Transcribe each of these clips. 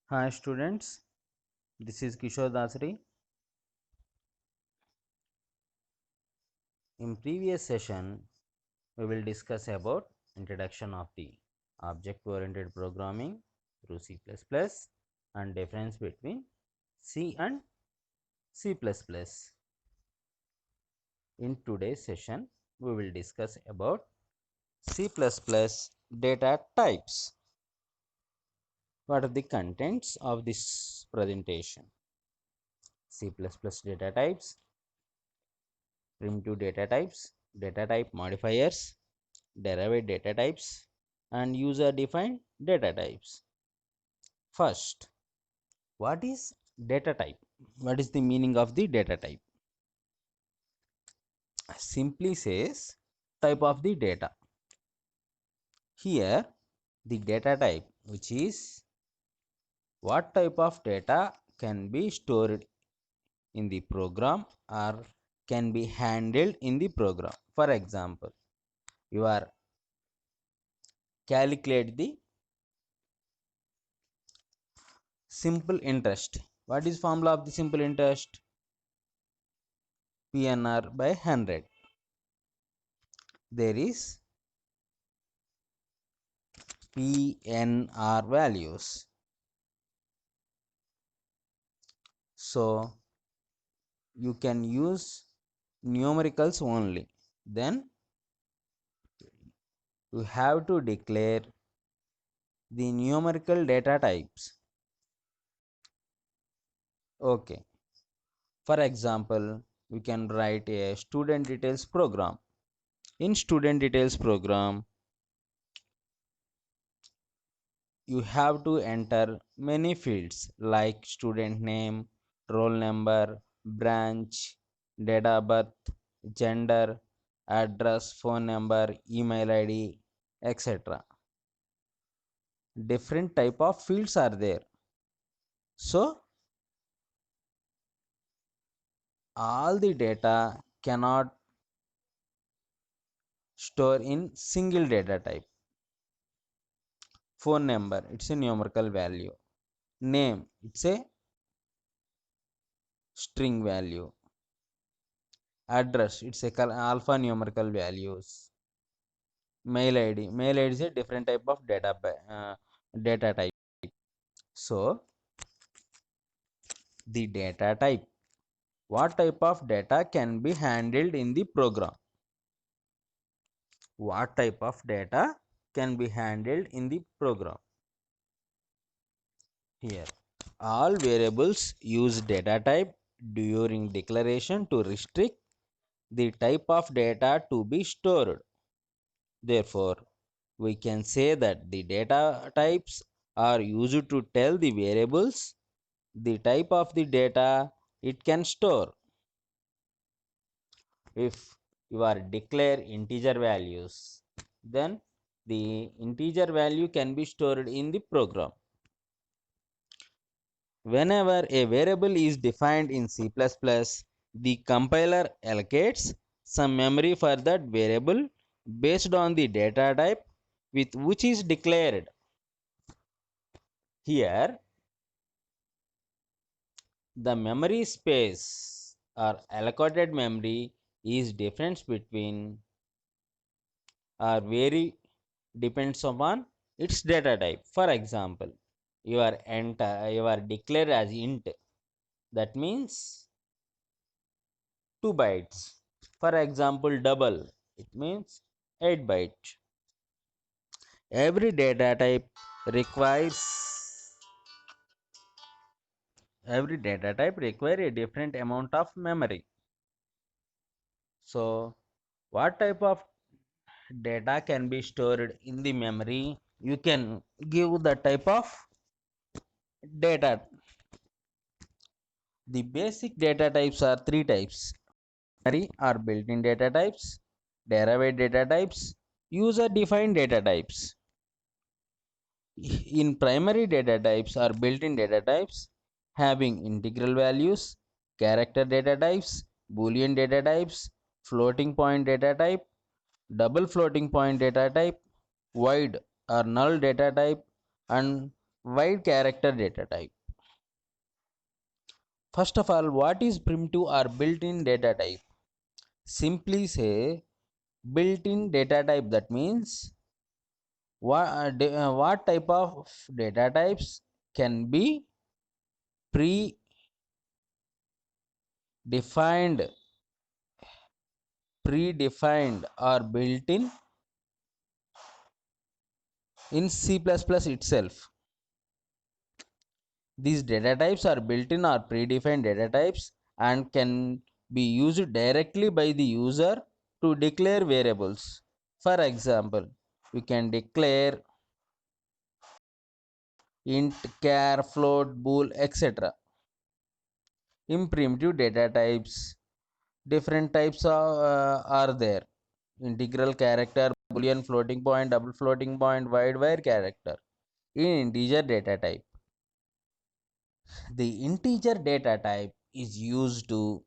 Hi students, this is Kishore Dasri. In previous session, we will discuss about introduction of the object-oriented programming through C++ and difference between C and C++. In today's session, we will discuss about C++ data types. What are the contents of this presentation? C++ data types, primitive data type modifiers, derived data types, and user defined data types. First, what is data type? What is the meaning of the data type? Simply says type of the data. Here, the data type, which is what type of data can be stored in the program or can be handled in the program. For example, you are calculate the simple interest. What is formula of the simple interest? PNR by 100. There is PNR values. So you can use numericals only. Then you have to declare the numerical data types. Okay. For example, we can write a student details program. In student details program, you have to enter many fields like student name, roll number, branch, date of birth, gender, address, phone number, email id, etc. Different type of fields are there. So all the data cannot store in single data type. Phone number, it's a numerical value. Name, it's a string value. Address, it's a alphanumerical values. Mail id, mail id is a different type of data type. So the data type, what type of data can be handled in the program? What type of data can be handled in the program? Here, all variables use data type during declaration to restrict the type of data to be stored. Therefore, we can say that the data types are used to tell the variables the type of the data it can store. If you are declare integer values, then the integer value can be stored in the program. Whenever a variable is defined in C++, the compiler allocates some memory for that variable based on the data type with which is declared. Here, the memory space or allocated memory is difference between or vary depends upon its data type. For example, you are declared as int, that means 2 bytes. For example, double, it means 8 bytes. Every data type requires a different amount of memory. So what type of data can be stored in the memory? You can give the type of data. The basic data types are three types: primary or built-in data types, derived data types, user-defined data types. In primary data types or built-in data types, having integral values, character data types, boolean data types, floating point data type, double floating point data type, void or null data type, and Wide character data type. First of all, what is primitive or built-in data type? Simply say built-in data type. That means what type of data types can be predefined predefined or built in C++ itself. These data types are built-in or predefined data types and can be used directly by the user to declare variables. For example, you can declare int, char, float, bool, etc. In primitive data types, different types are there: integral character, boolean, floating point, double floating point, wide wire character. In integer data type, the integer data type is used to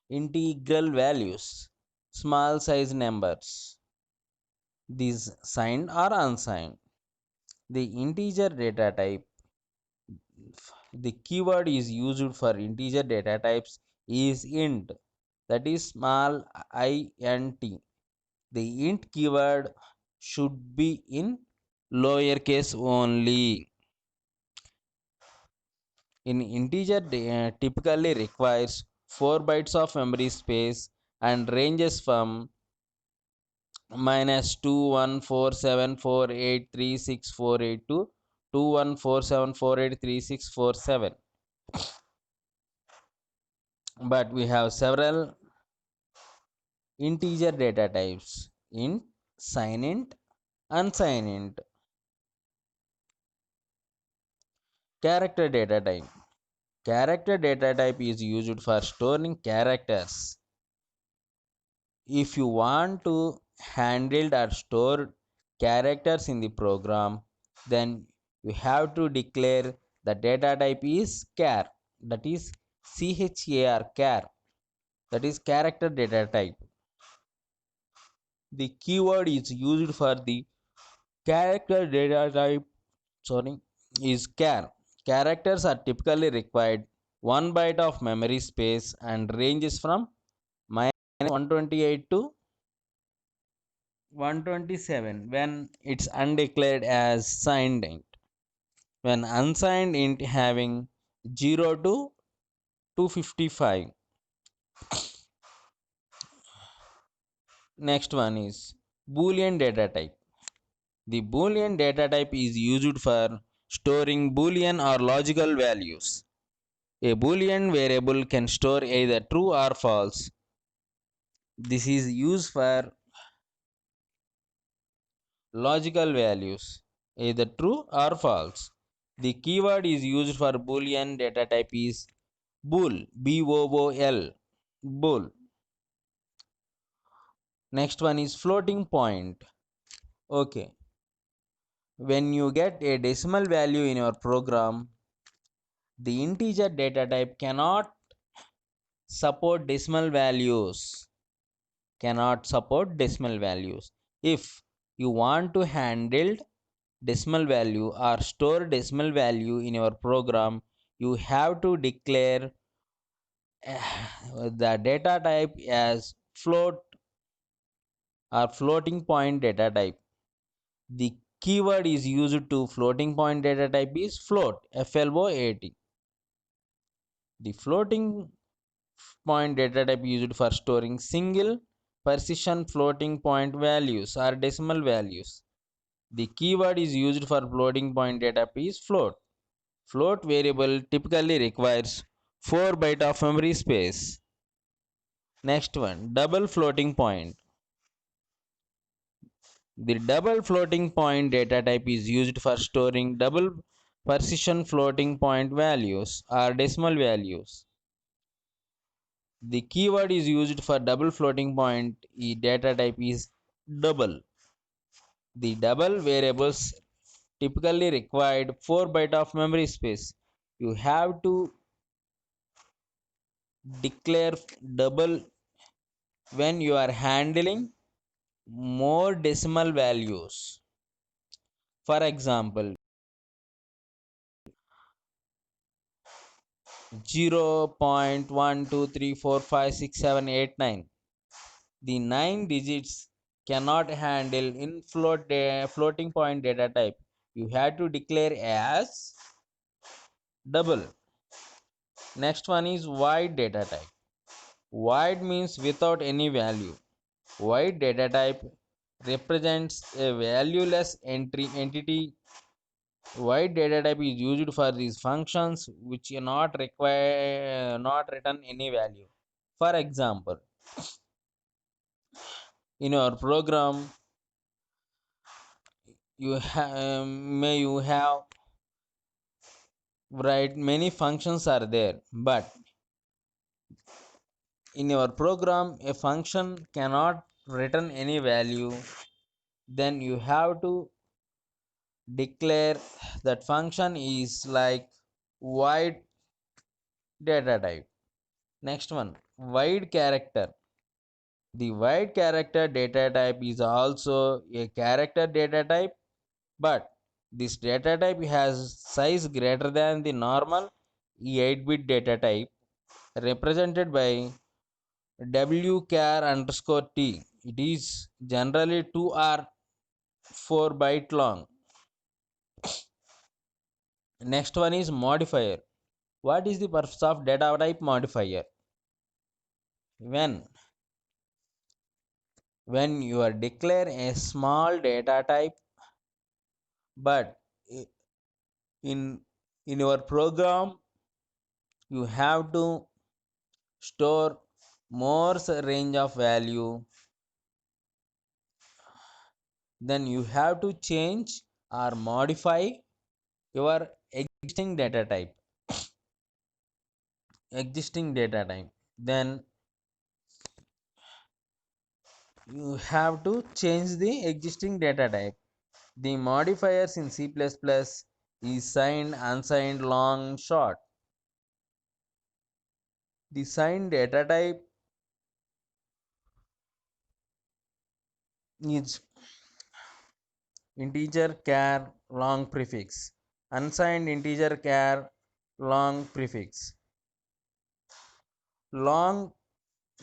integral values, small size numbers, these signed or unsigned. The integer data type, the keyword is used for integer data types is int, that is small int. The int keyword should be in lowercase only. In integer typically requires 4 bytes of memory space and ranges from -2147483648 to 2147483647. But we have several integer data types: int, signint, unsignint. Character data type. Character data type is used for storing characters. If you want to handle or store characters in the program, then you have to declare the data type is char, that is char, that is character data type. The keyword is used for the character data type, sorry, is char. Characters are typically required 1 byte of memory space and ranges from -128 to 127 when it's undeclared as signed int. When unsigned int having 0 to 255. Next one is Boolean data type. The Boolean data type is used for storing Boolean or logical values. A Boolean variable can store either true or false. This is used for logical values, either true or false. The keyword is used for Boolean data type is bool, bool, bool. Next one is floating point. Okay, when you get a decimal value in your program, the integer data type cannot support decimal values. If you want to handle decimal value or store decimal value in your program, you have to declare the data type as float or floating point data type. The keyword is used to floating point data type is float, float. The floating point data type used for storing single precision floating point values or decimal values. The keyword is used for floating point data type is float. Float variable typically requires 4 byte of memory space. Next one, double floating point. The double floating point data type is used for storing double precision floating point values or decimal values. The keyword is used for double floating point data type is double. The double variables typically required 4 byte of memory space. You have to declare double when you are handling more decimal values. For example, 0.12345678 9. The 9 digits cannot handle in floating point data type. You have to declare as double. Next one is void data type. Void means without any value. Void data type represents a valueless entity. Void data type is used for these functions which are not require not return any value. For example, in your program, you have right many functions are there, but in your program a function cannot return any value. Then you have to declare that function is like void data type. Next one, void character. The void character data type is also a character data type, but this data type has size greater than the normal 8-bit data type represented by wchar underscore t. It is generally 2 or 4 byte long. Next one is modifier. What is the purpose of data type modifier? When you are declare a small data type, but in your program you have to store more range of value, then you have to change or modify your existing data type. Then you have to change the existing data type. The modifiers in C++ is signed, unsigned, long, short. The signed data type is integer char long prefix. Unsigned integer char long prefix. Long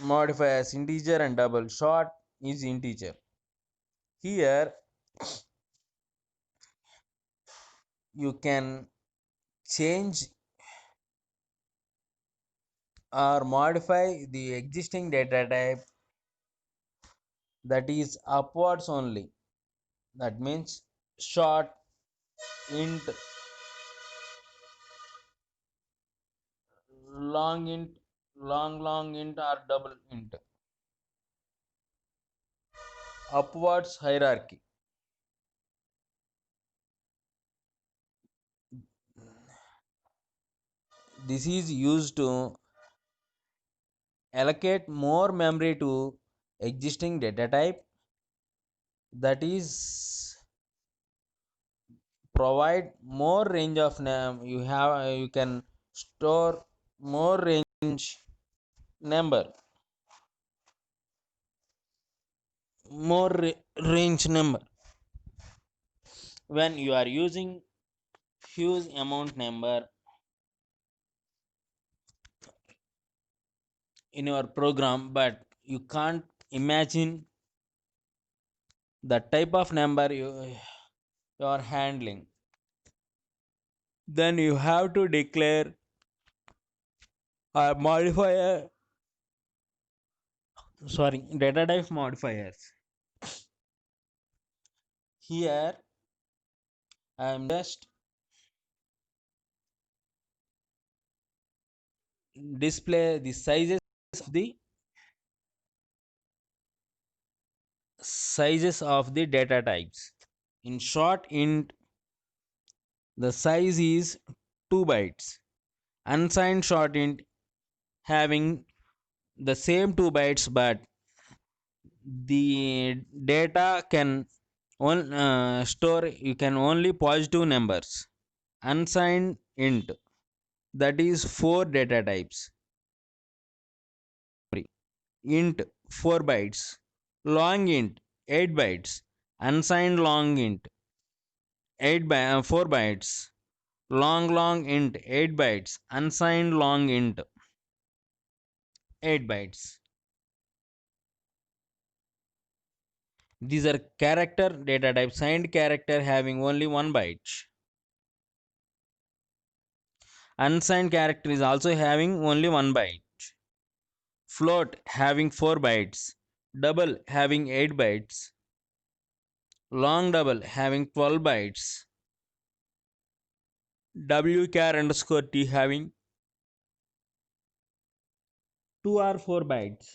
modifiers integer and double. Short is integer. Here you can change or modify the existing data type, that is upwards only. That means short, int, long int, long int or double int. Upwards hierarchy. This is used to allocate more memory to existing data type, that is provide more range of name. You can store more range number, range number. When you are using huge amount number in your program, but you can't imagine the type of number you are handling, then you have to declare a modifier, sorry, data type modifiers. Here I am just display the sizes of the data types. In short int, the size is 2 bytes. Unsigned short int having the same 2 bytes, but the data can store, you can only positive numbers. Unsigned int, that is 4 data types. Int 4 bytes. Long int 8 bytes. Unsigned long int 4 bytes. long int 8 bytes, unsigned long int 8 bytes. These are character data type. Signed character having only 1 byte. Unsigned character is also having only 1 byte. Float having 4 bytes. Double having 8 bytes. Long double having 12 bytes. WChar underscore T having 2 or 4 bytes.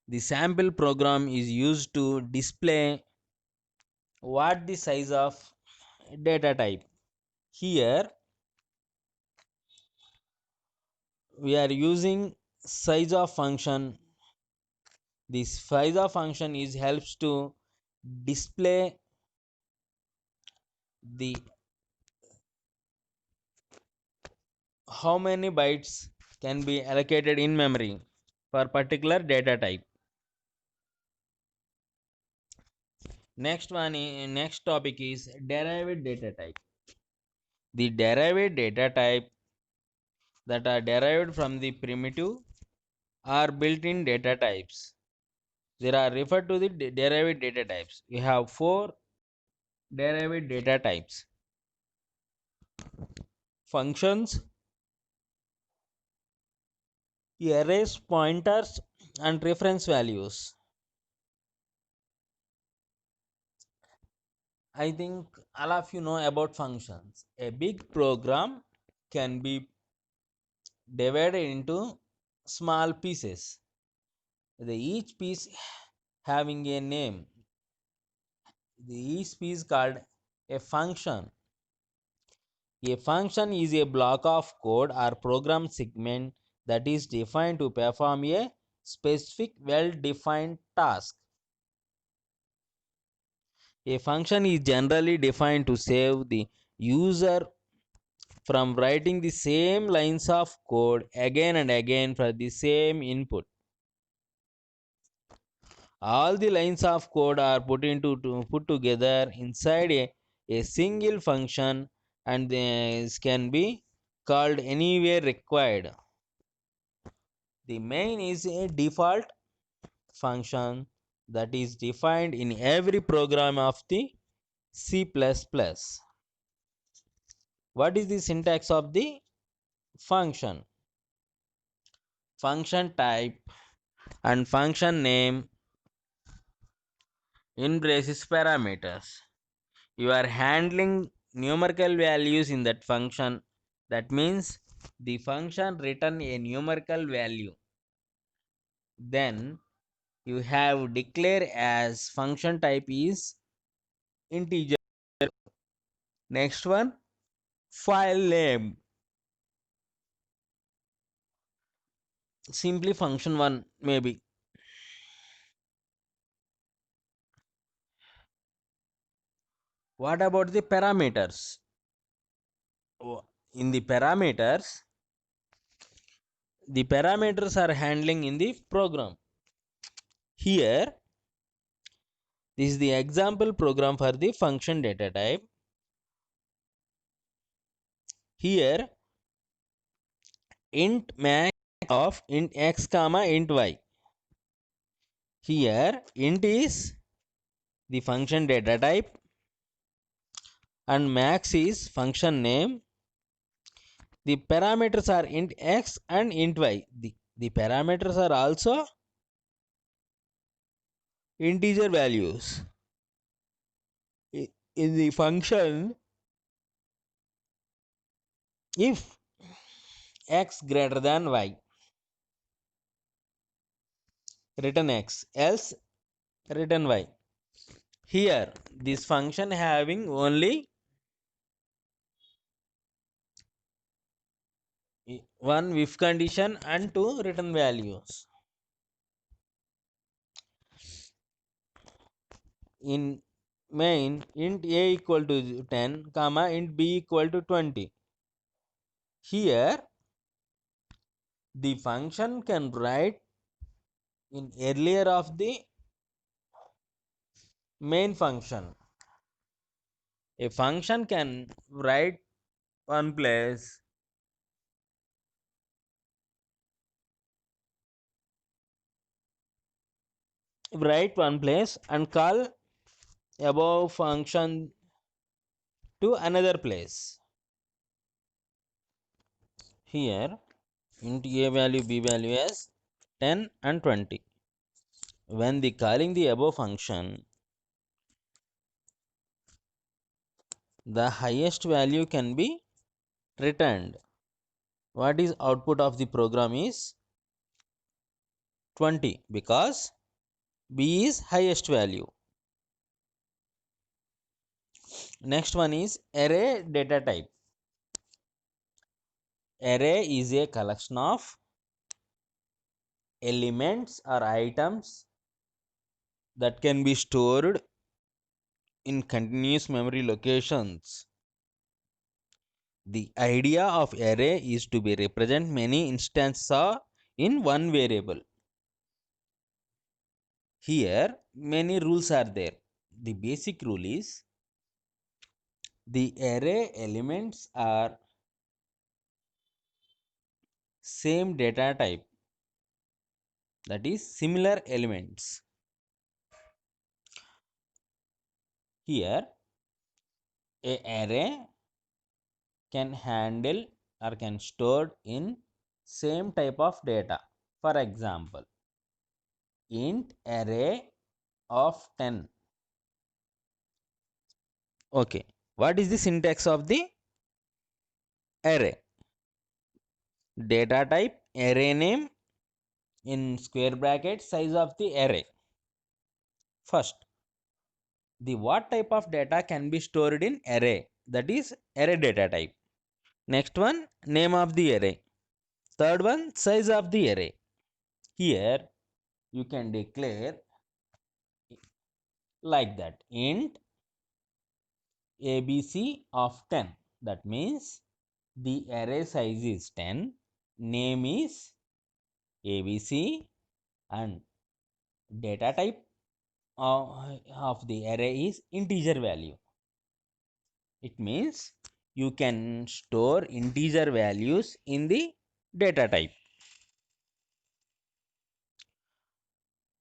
The sample program is used to display what the size of data type. Here we are using size of function. This size of function is helps to display the how many bytes can be allocated in memory for particular data type. Next topic is derived data type. The derived data type that are derived from the primitive or built-in data types. There are referred to the derived data types. We have 4 derived data types: functions, arrays, pointers, and reference values. I think all of you know about functions. A big program can be divided into small pieces. Each piece having a name. Each piece called a function. A function is a block of code or program segment that is defined to perform a specific well-defined task. A function is generally defined to save the user from writing the same lines of code again and again for the same input. All the lines of code are put together inside a single function, and this can be called anywhere required. The main is a default function that is defined in every program of the C++. What is the syntax of the function? Function type and function name in braces parameters. You are handling numerical values in that function. That means the function return a numerical value. Then you have declare as function type is integer. Next one, file name. Simply function one maybe. What about the parameters? In the parameters are handling in the program. Here, this is the example program for the function data type. Here, int max of int x comma int y. Here, int is the function data type and max is function name. The parameters are int x and int y. The parameters are also integer values. In the function, if x greater than y, return x, else return y. Here, this function having only one if condition and two return values. In main, int a equal to 10 comma int b equal to 20. Here, the function can write in earlier of the Main function. A function can write one place and call above function to another place. Here int a value b value as 10 and 20. When the calling the above function, the highest value can be returned. What is output of the program is 20 because b is highest value. Next one is array data type. Array is a collection of elements or items that can be stored in continuous memory locations. The idea of array is to be represent many instances in one variable. Here many rules are there. The basic rule is the array elements are same data type, that is similar elements. Here a array can handle or can stored in same type of data. For example, int array of 10. Okay, what is the syntax of the array? Data type, array name, in square bracket, size of the array. First, the what type of data can be stored in array, that is array data type. Next one, name of the array. Third one, size of the array. Here you can declare like that, int abc of 10. That means the array size is 10, name is abc, and data type of the array is integer value. It means you can store integer values in the data type.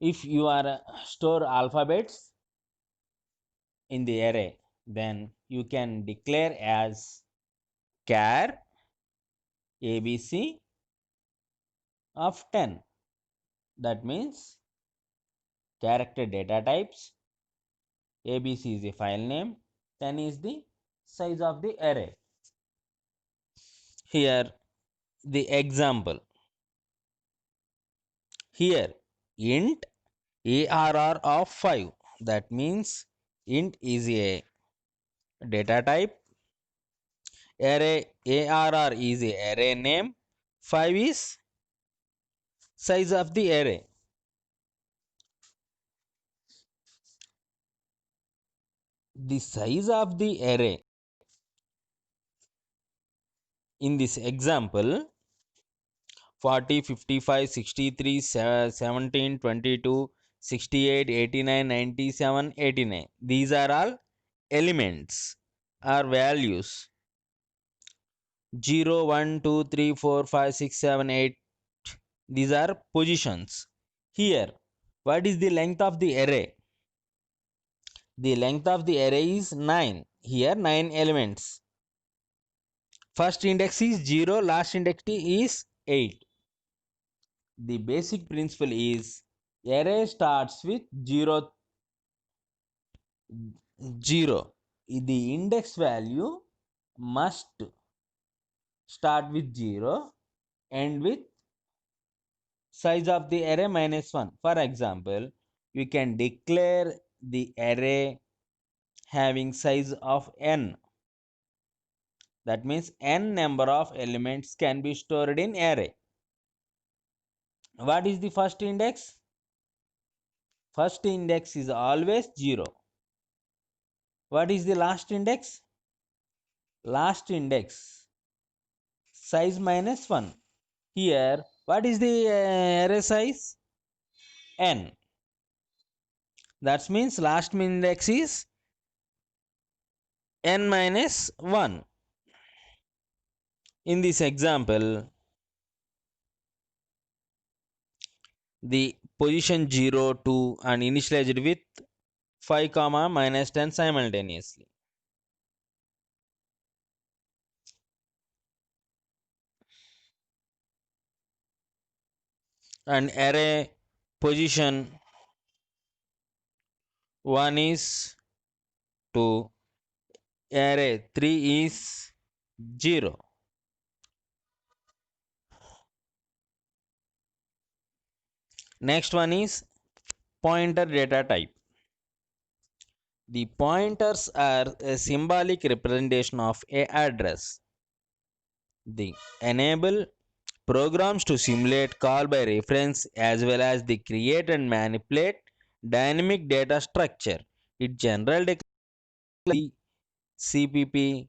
If you are store alphabets in the array, then you can declare as char abc of 10. That means character data types, abc is the file name, 10 is the size of the array. Here the example. Here int arr of 5, that means int is a data type, array arr is a array name, 5 is size of the array. The size of the array in this example 40, 55, 63, 17, 22, 68, 89, 97, 89. These are all elements or values. 0, 1, 2, 3, 4, 5, 6, 7, 8. These are positions. Here, what is the length of the array? The length of the array is 9. Here, 9 elements. First index is 0, last index is 8. The basic principle is array starts with 0, 0. The index value must start with 0, end with size of the array minus 1. For example, we can declare the array having size of n. That means n number of elements can be stored in array. What is the first index? First index is always 0. What is the last index? Last index size minus 1. Here, what is the array size? N. That means last index is n minus 1. In this example, the position 0, 2 and initialized with 5 comma minus 10 simultaneously. And array position 1 is 2, array 3 is 0. Next one is pointer data type. The pointers are a symbolic representation of a address. They enable programs to simulate call by reference as well as they create and manipulate dynamic data structure. It generally declares CPP.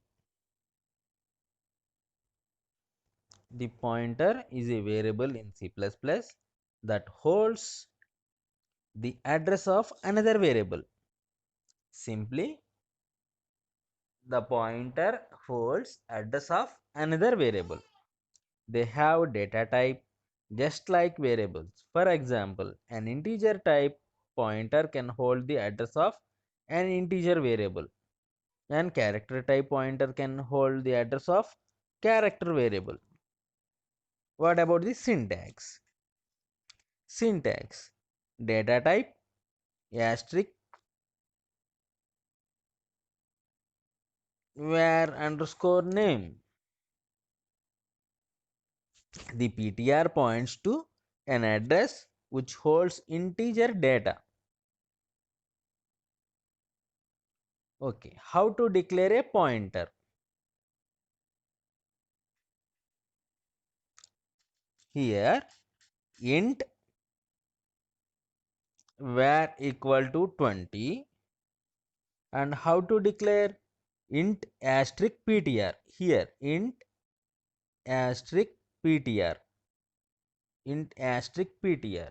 The pointer is a variable in C++ that holds the address of another variable. Simply, the pointer holds address of another variable. They have data type just like variables. For example, an integer type pointer can hold the address of an integer variable, and character type pointer can hold the address of character variable. What about the syntax? Syntax: data type asterisk var underscore name. The PTR points to an address which holds integer data. Okay, how to declare a pointer? Here, int var equal to 20. And how to declare? Int asterisk ptr. Here, int asterisk ptr. Int asterisk ptr.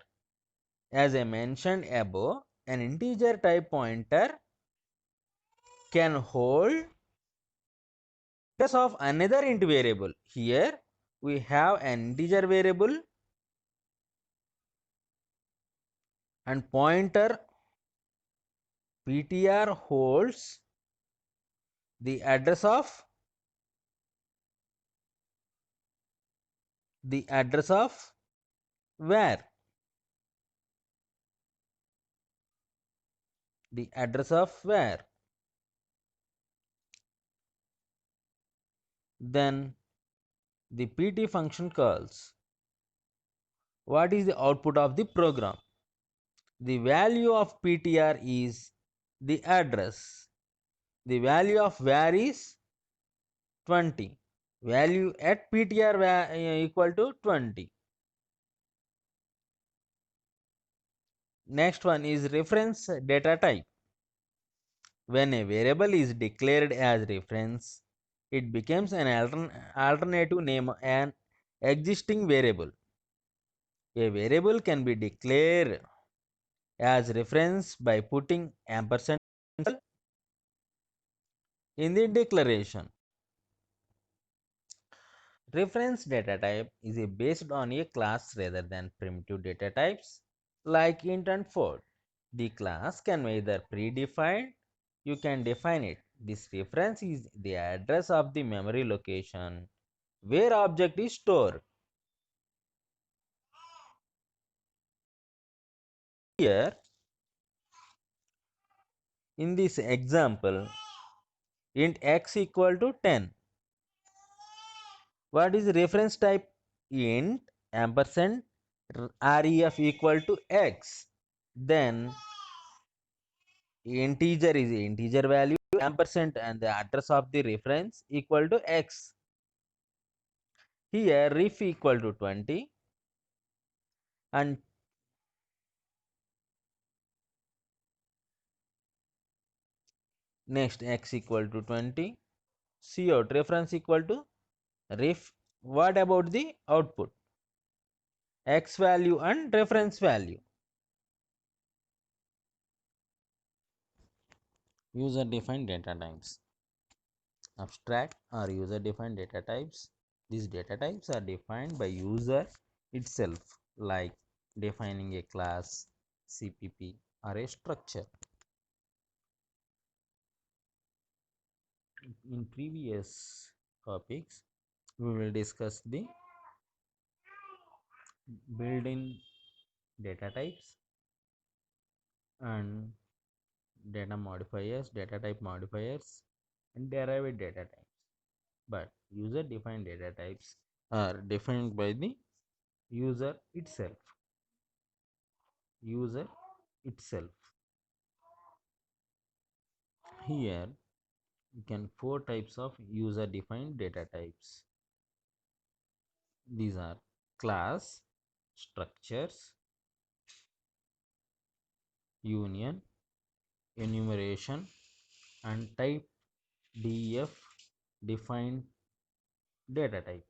As I mentioned above, an integer type pointer can hold address of another int variable. Here we have an integer variable and pointer ptr holds the address of var. The address of var. Then the pt function calls. What is the output of the program? The value of ptr is the address. The value of var is 20. Value at ptr equal to 20. Next one is reference data type. When a variable is declared as reference, it becomes an alternative name an existing variable. A variable can be declared as reference by putting ampersand in the declaration. Reference data type is based on a class rather than primitive data types like int and float. The class can be either predefined, you can define it. This reference is the address of the memory location where object is stored. Here in this example, int x equal to 10. What is reference type? Int ampersand ref equal to x. Then integer is integer value ampersand and the address of the reference equal to x. Here ref equal to 20 and next x equal to 20. Cout reference equal to ref. What about the output? X value and reference value. User defined data types. Abstract or user defined data types. These data types are defined by user itself, like defining a class, CPP, or a structure. In previous topics, we will discuss the built-in data types and data modifiers, data type modifiers, and derived data types. But user defined data types are defined by the user itself. User itself. Here you can four types of user defined data types. These are class, structures, union, enumeration, and type. DF defined data type.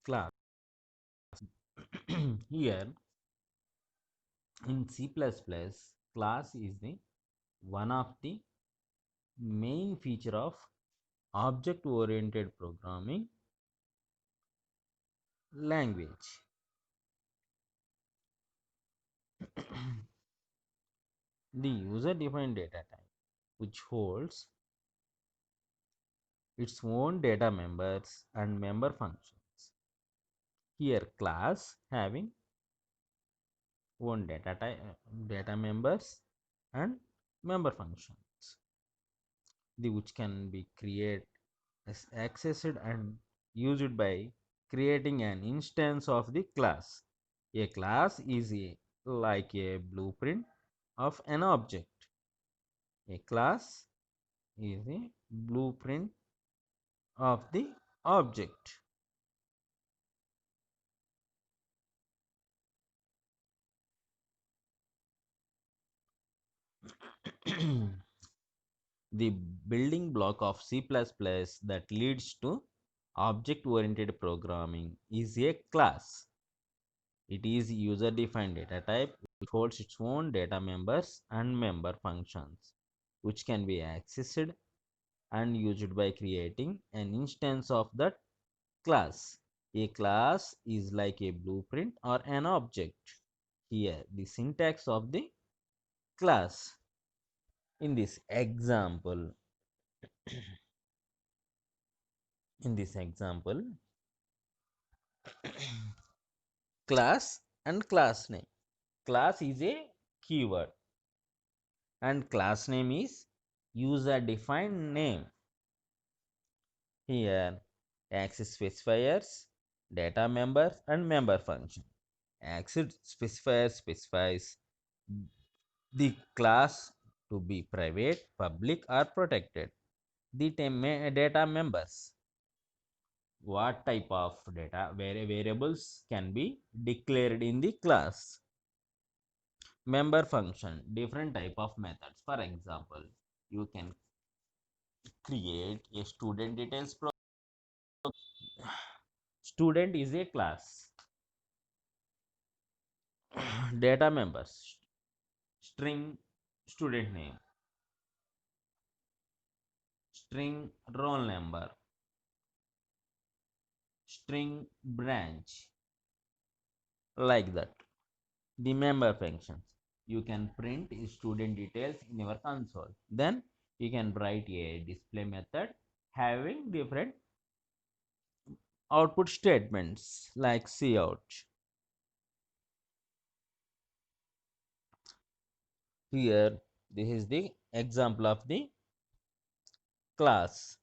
Class. Here in C++, class is the one of the main feature of object oriented programming language. The user defined data type, which holds its own data members and member functions. Here class having own data type, data members and member functions, the which can be created as accessed and used by creating an instance of the class. A class is like a blueprint of an object. A class is a blueprint of the object. The building block of C++ that leads to object oriented programming is a class. It is user defined data type which holds its own data members and member functions, which can be accessed and used by creating an instance of that class. A class is like a blueprint or an object. Here, the syntax of the class. In this example, in this example, class and class name. Class is a keyword and class name is user defined name. Here, access specifiers, data members, and member function. Access specifier specifies the class to be private, public, or protected. The data members. What type of data variables can be declared in the class? Member function. Different type of methods. For example, you can create a student details program. Student is a class. Data members, string student name, string roll number, string branch, like that. The member functions, you can print student details in your console, then you can write a display method having different output statements like cout. Here this is the example of the class.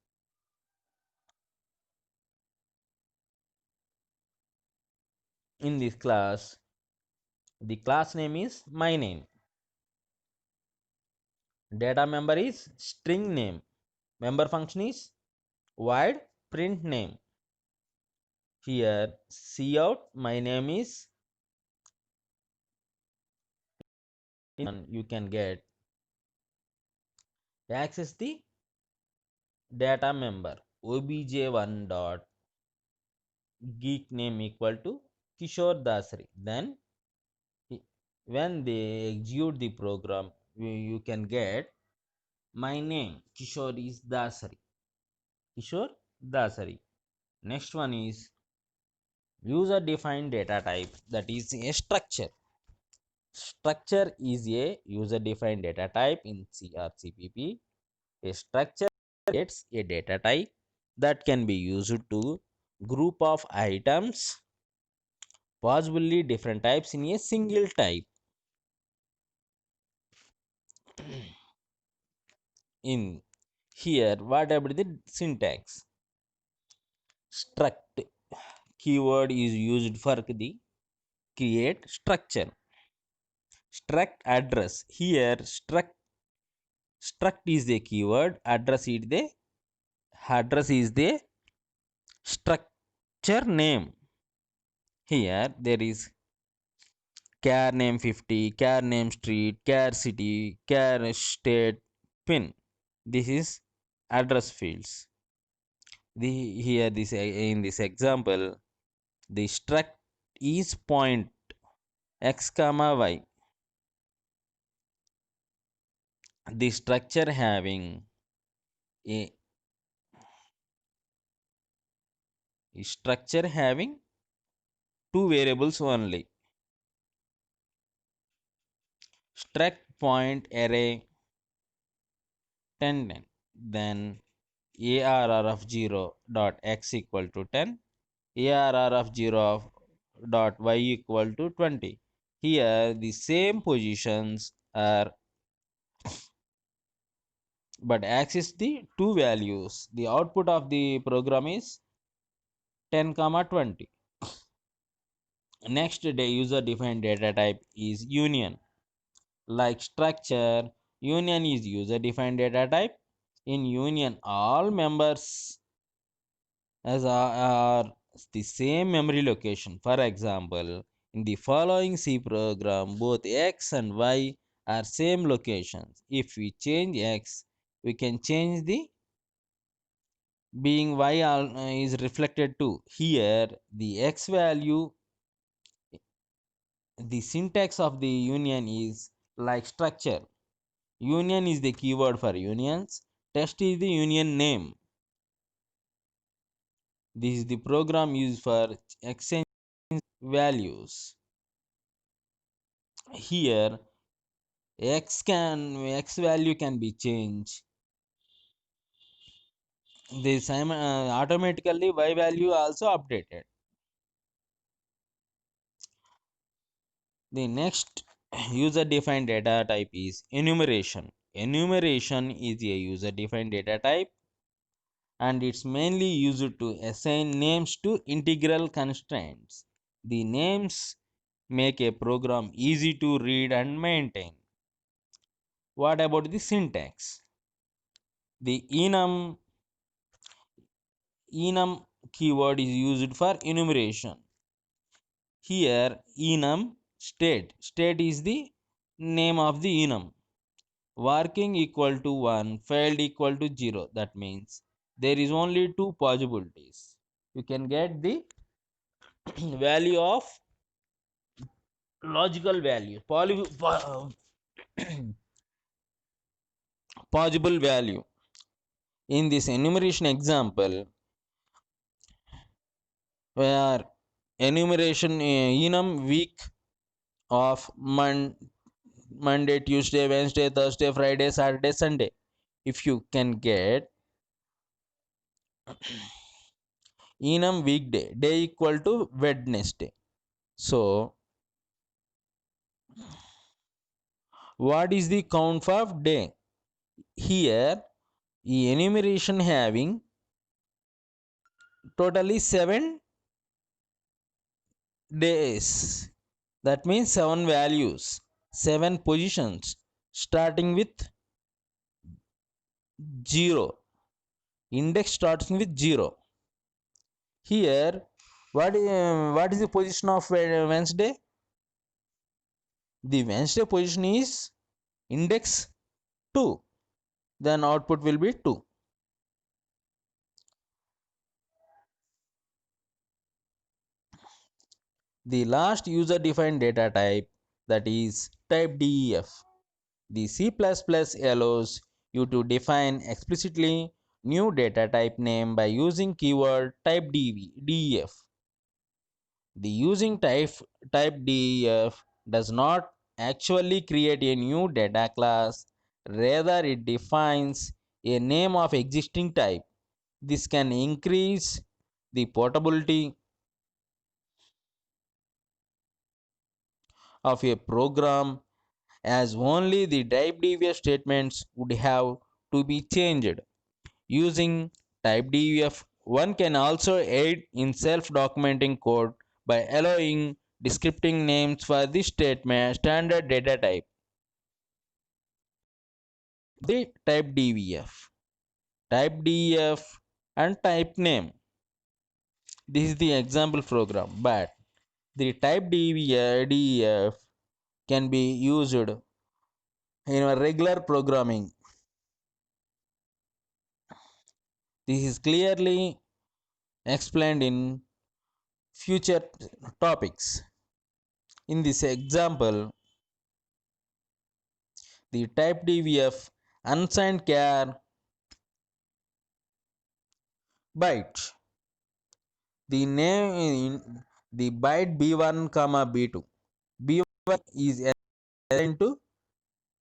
In this class, the class name is my name, data member is string name, member function is void print name. Here cout my name is, and you can get access the data member obj1 dot geek name equal to Kishore Dasari. Then When they execute the program, you can get my name Kishore is Dasari. Kishore Dasari. Next one is user defined data type, that is a structure. Structure is a user defined data type in C or CPP. A structure gets a data type that can be used to group of items, possibly different types in a single type. In here, what about the syntax? Struct keyword is used for the create structure. Struct address, here struct is the keyword, address is the structure name. Here there is char name 50, char name street, char city, char state, pin. This is address fields. Here this in this example, the struct is point x comma y. The a structure having two variables only. Struct point array 10, 10. Then arr of 0 dot x equal to 10, arr of 0 of dot y equal to 20. Here the same positions are, but access the two values. The output of the program is 10 comma 20. Next, the user defined data type is union. Like structure, union is user defined data type. In union, all members are the same memory location. For example, in the following C program, both x and y are same locations. If we change x, we can change the being y is reflected to. Here, the x value, the syntax of the union is like structure. Union is the keyword for unions. Test is the union name. This is the program used for exchange values. Here x value can be changed. This automatically y value also updated. The next user defined data type is enumeration. Enumeration is a user defined data type, and it's mainly used to assign names to integral constraints. The names make a program easy to read and maintain. What about the syntax? The enum keyword is used for enumeration. Here enum state is the name of the enum. Working equal to 1, failed equal to 0. That means there is only two possibilities. You can get the value of logical value, possible value. In this enumeration example, where enumeration enum week of Monday, Tuesday, Wednesday, Thursday, Friday, Saturday, Sunday. If you can get enum weekday, day equal to Wednesday. So what is the count for day? Here enumeration having totally 7 days. That means 7 values, 7 positions, starting with 0. Index starting with 0. Here, what is the position of Wednesday? The Wednesday position is index 2. Then output will be 2. The last user defined data type that is type DEF. The C++ allows you to define explicitly new data type name by using keyword type DEF. The using type DEF does not actually create a new data class, rather it defines a name of existing type. This can increase the portability of a program, as only the type DEF statements would have to be changed. Using type DEF, one can also aid in self-documenting code by allowing descriptive names for this statement standard data type. The type DEF, and type name. This is the example program, but the type DEF can be used in a regular programming. This is clearly explained in future topics. In this example, the type DEF unsigned char byte. The name in the byte B1 comma B2. B1 is assigned to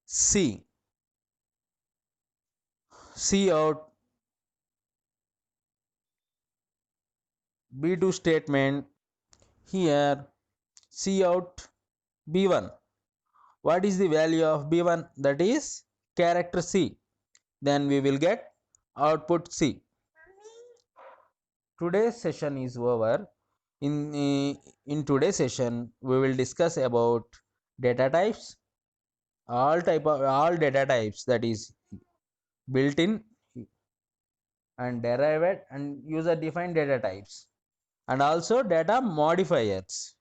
C. C out B2 statement. Here C out B1. What is the value of B1? That is character C. Then we will get output C. Today's session is over. In today's session we will discuss about data types, all data types, that is built in and derived and user defined data types, and also data modifiers.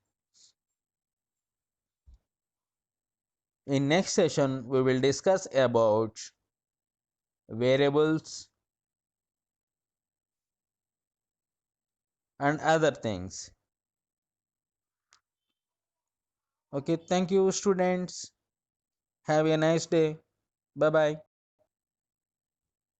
In next session we will discuss about variables and other things. Okay, thank you students, have a nice day. Bye bye.